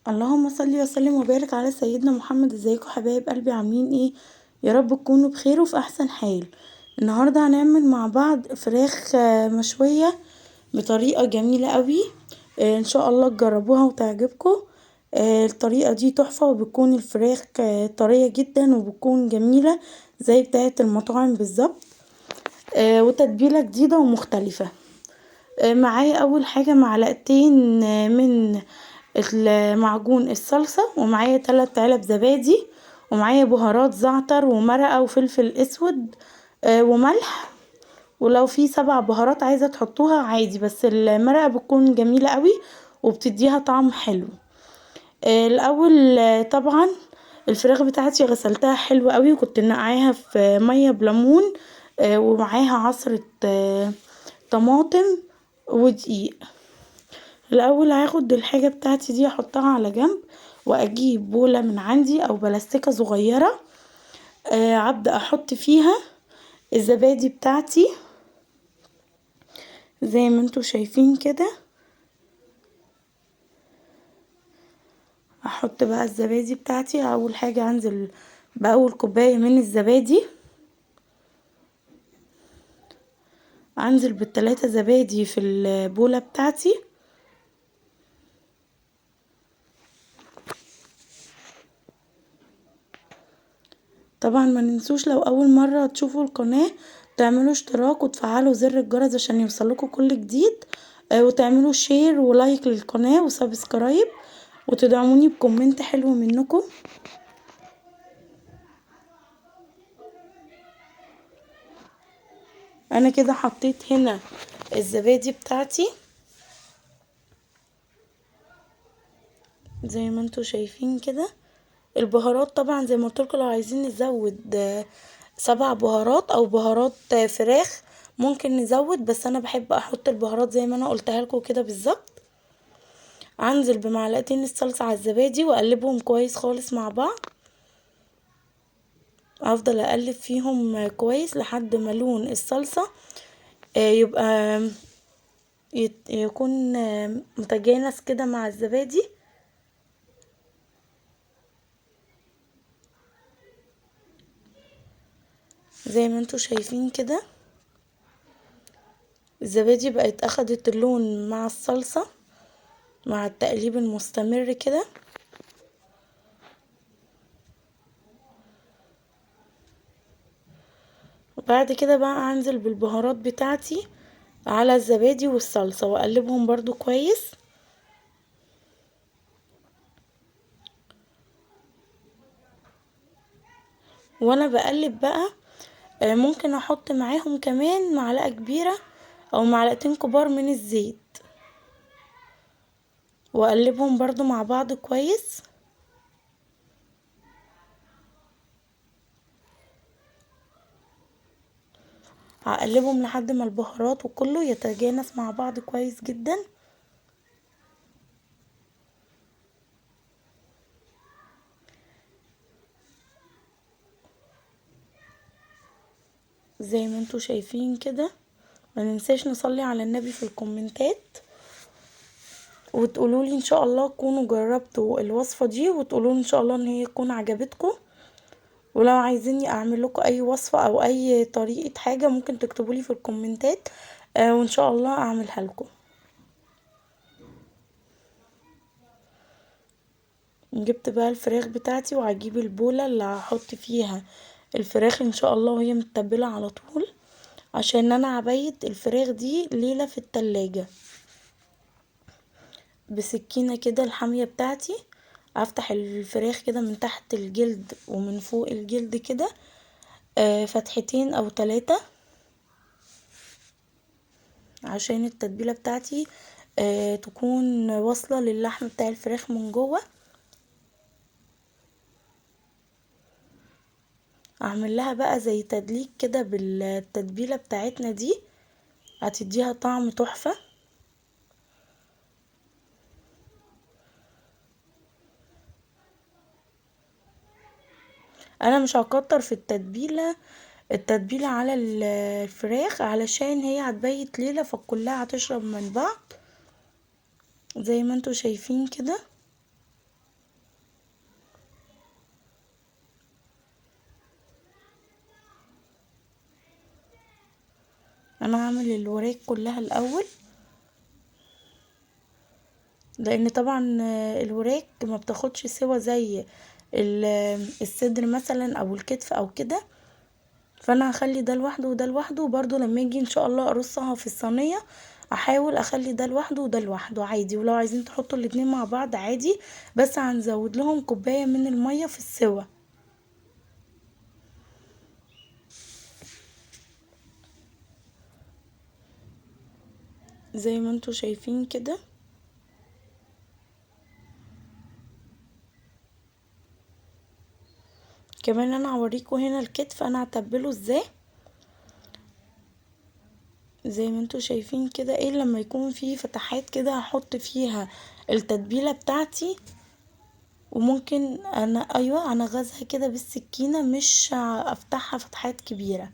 اللهم صل وسلم وبارك على سيدنا محمد. ازيكم حبايب قلبي، عاملين ايه؟ يا رب تكونوا بخير وفي احسن حال. النهارده هنعمل مع بعض فراخ مشويه بطريقه جميله قوي. ان شاء الله تجربوها وتعجبكم. الطريقه دي تحفه، وبتكون الفراخ طريه جدا وبتكون جميله زي بتاعه المطاعم بالظبط. وتتبيله جديده ومختلفه. معايا اول حاجه معلقتين من معجون الصلصة، ومعايا 3 علب زبادي، ومعايا بهارات زعتر ومرقة وفلفل اسود وملح. ولو في 7 بهارات عايزة تحطوها عادي، بس المرقة بتكون جميلة قوي وبتديها طعم حلو. الاول طبعا الفراخ بتاعتي غسلتها حلو قوي، وكنت نقعاها في مية بليمون. ومعاها عصرة طماطم ودقيق. الاول هاخد الحاجة بتاعتي دي احطها على جنب، واجيب بولة من عندي او بلاستيكة صغيرة. ابدأ احط فيها الزبادي بتاعتي زي ما انتوا شايفين كده. احط بقى الزبادي بتاعتي. اول حاجة انزل باول كوباية من الزبادي، انزل ب3 زبادي في البولة بتاعتي. طبعا ما ننسوش لو اول مرة تشوفوا القناة تعملوا اشتراك وتفعلوا زر الجرس عشان يوصلكوا كل جديد. وتعملوا شير ولايك للقناة وسبسكرايب، وتدعموني بكومنت حلو منكم. انا كده حطيت هنا الزبادي بتاعتي زي ما انتوا شايفين كده. البهارات طبعا زي ما قلتلكوا، لو عايزين نزود 7 بهارات او بهارات فراخ ممكن نزود، بس انا بحب احط البهارات زي ما انا قلتها لكم كده بالظبط. انزل بمعلقتين الصلصة على الزبادي واقلبهم كويس خالص مع بعض. افضل اقلب فيهم كويس لحد ما لون الصلصة يبقى يكون متجانس كده مع الزبادي. زي ما انتوا شايفين كده الزبادي بقت اخدت اللون مع الصلصة مع التقليب المستمر كده. وبعد كده بقى انزل بالبهارات بتاعتي على الزبادي والصلصة واقلبهم برضو كويس. وانا بقلب بقى ممكن احط معاهم كمان معلقة كبيرة او معلقتين كبار من الزيت، واقلبهم برضو مع بعض كويس. هقلبهم لحد ما البهارات وكله يتجانس مع بعض كويس جدا. زي ما انتوا شايفين كده. ما ننساش نصلي على النبي في الكومنتات، وتقولوا لي ان شاء الله تكونوا جربتوا الوصفة دي، وتقولوا لي ان شاء الله ان هي تكون عجبتكم. ولو عايزيني اعمل لكم اي وصفة او اي طريقة حاجة ممكن تكتبوا لي في الكومنتات وان شاء الله اعملها لكم. جبت بقى الفراخ بتاعتي، وهجيب البولة اللي هحط فيها الفراخ ان شاء الله وهي متبلة على طول، عشان انا هبيت الفراخ دي ليلة في التلاجة. بسكينة كده الحامية بتاعتي افتح الفراخ كده من تحت الجلد ومن فوق الجلد كده فتحتين او 3، عشان التتبيلة بتاعتي تكون واصلة للحم بتاع الفراخ من جوه. اعمل لها بقى زي تدليك كده بالتتبيلة بتاعتنا دي، هتديها طعم تحفة. انا مش هكتر في التتبيلة على الفراخ علشان هي هتبيت ليلة فكلها هتشرب من بعض زي ما انتوا شايفين كده. انا هعمل الوراك كلها الاول، لان طبعا الوراك ما بتاخدش سوا زي الصدر مثلا او الكتف او كده. فانا هخلي ده لوحده وده لوحده، وبرده لما اجي ان شاء الله ارصها في الصينيه احاول اخلي ده لوحده وده لوحده عادي. ولو عايزين تحطوا الاتنين مع بعض عادي، بس هنزود لهم كوبايه من الميه في السوا زي ما انتوا شايفين كده. كمان انا هوريكم هنا الكتف انا هتبله ازاي. زي ما انتوا شايفين كده ايه، لما يكون فيه فتحات كده هحط فيها التتبيله بتاعتي. وممكن انا ايوه انا غازها كده بالسكينه، مش افتحها فتحات كبيره،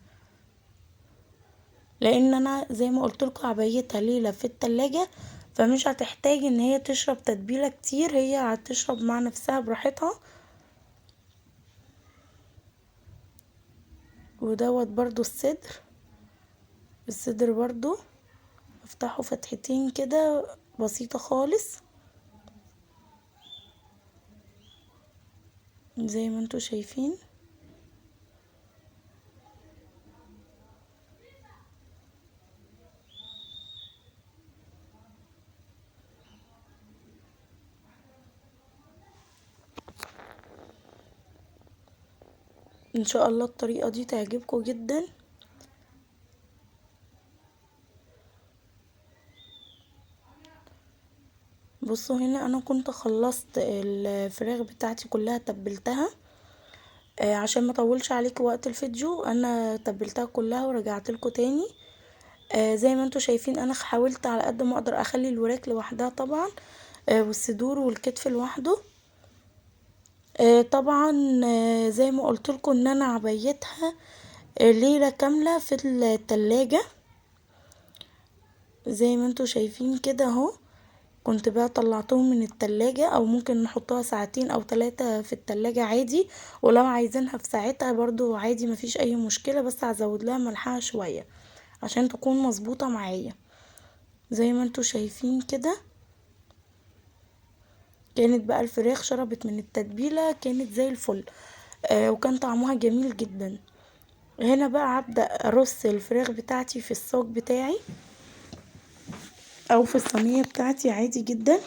لان انا زي ما قلت لكم هبيتها ليله في التلاجة، فمش هتحتاج ان هي تشرب تتبيله كتير، هي هتشرب مع نفسها براحتها. ودوت برضو الصدر برضو افتحه فتحتين كده بسيطه خالص زي ما انتوا شايفين. ان شاء الله الطريقه دي تعجبكم جدا. بصوا هنا انا كنت خلصت الفراخ بتاعتي كلها تبلتها، عشان ما اطولش عليكم وقت الفيديو انا تبلتها كلها ورجعت لكم تاني. زي ما انتوا شايفين انا حاولت على قد ما اقدر اخلي الوراك لوحدها طبعا، والصدور والكتف لوحده. طبعا زي ما قلت لكم ان انا عبيتها ليلة كاملة في التلاجة زي ما انتوا شايفين كده اهو. كنت بقى طلعتهم من التلاجة، او ممكن نحطها ساعتين او 3 في التلاجة عادي، ولو عايزينها في ساعتها برضو عادي مفيش اي مشكلة، بس هزود لها ملحها شوية عشان تكون مظبوطة معايا. زي ما انتوا شايفين كده كانت بقى الفراخ شربت من التتبيلة، كانت زي الفل. وكان طعمها جميل جدا. هنا بقى هبدأ ارص الفراخ بتاعتي في الصاج بتاعي او في الصينية بتاعتي عادي جدا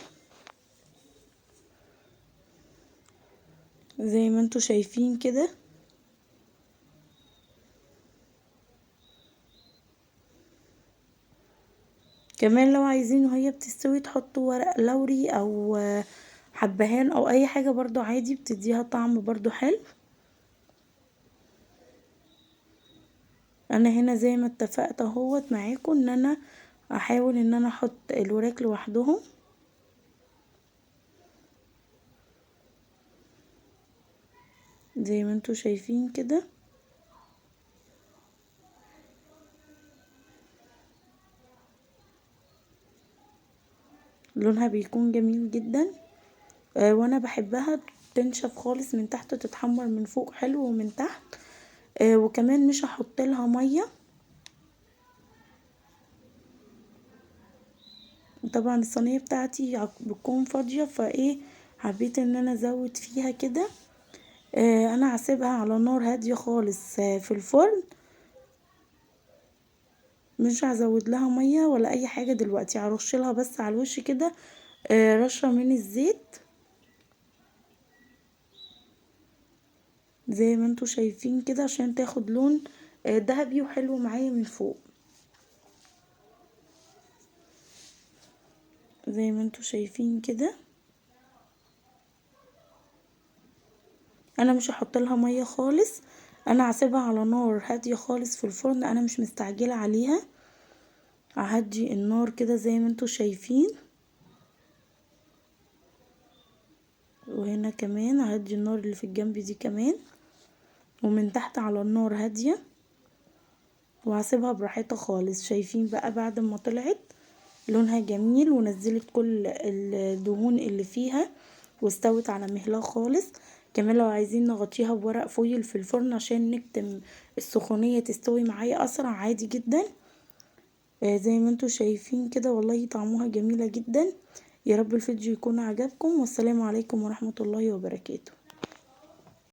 زي ما انتوا شايفين كده. كمان لو عايزين وهي بتستوي تحطوا ورق لوري او حبهان او اي حاجة برضو عادي بتديها طعم برضو حلو. انا هنا زي ما اتفقت اهوت معاكم ان انا احاول ان انا احط الوراك لوحدهم زي ما انتوا شايفين كده. لونها بيكون جميل جدا. وانا بحبها تنشف خالص من تحت وتتحمر من فوق حلو ومن تحت. وكمان مش هحط لها ميه. طبعا الصينيه بتاعتي بتكون فاضيه فايه حبيت ان انا ازود فيها كده. انا هسيبها على نار هاديه خالص في الفرن، مش هزود لها ميه ولا اي حاجه دلوقتي. هرش لها بس على الوش كده رشه من الزيت زي ما انتوا شايفين كده عشان تاخد لون ذهبي وحلو معايا من فوق زي ما انتوا شايفين كده. انا مش هحط لها ميه خالص، انا هسيبها على نار هاديه خالص في الفرن، انا مش مستعجله عليها. ههدي النار كده زي ما انتوا شايفين. وهنا كمان ههدي النار اللي في الجنب دي كمان، ومن تحت على النار هاديه، وهسيبها براحتها خالص. شايفين بقى بعد ما طلعت لونها جميل ونزلت كل الدهون اللي فيها واستوت على مهلها خالص. كمان لو عايزين نغطيها بورق فويل في الفرن عشان نكتم السخونية تستوي معايا اسرع عادي جدا. زي ما انتوا شايفين كده والله طعمها جميلة جدا. يا رب الفيديو يكون عجبكم، والسلام عليكم ورحمة الله وبركاته.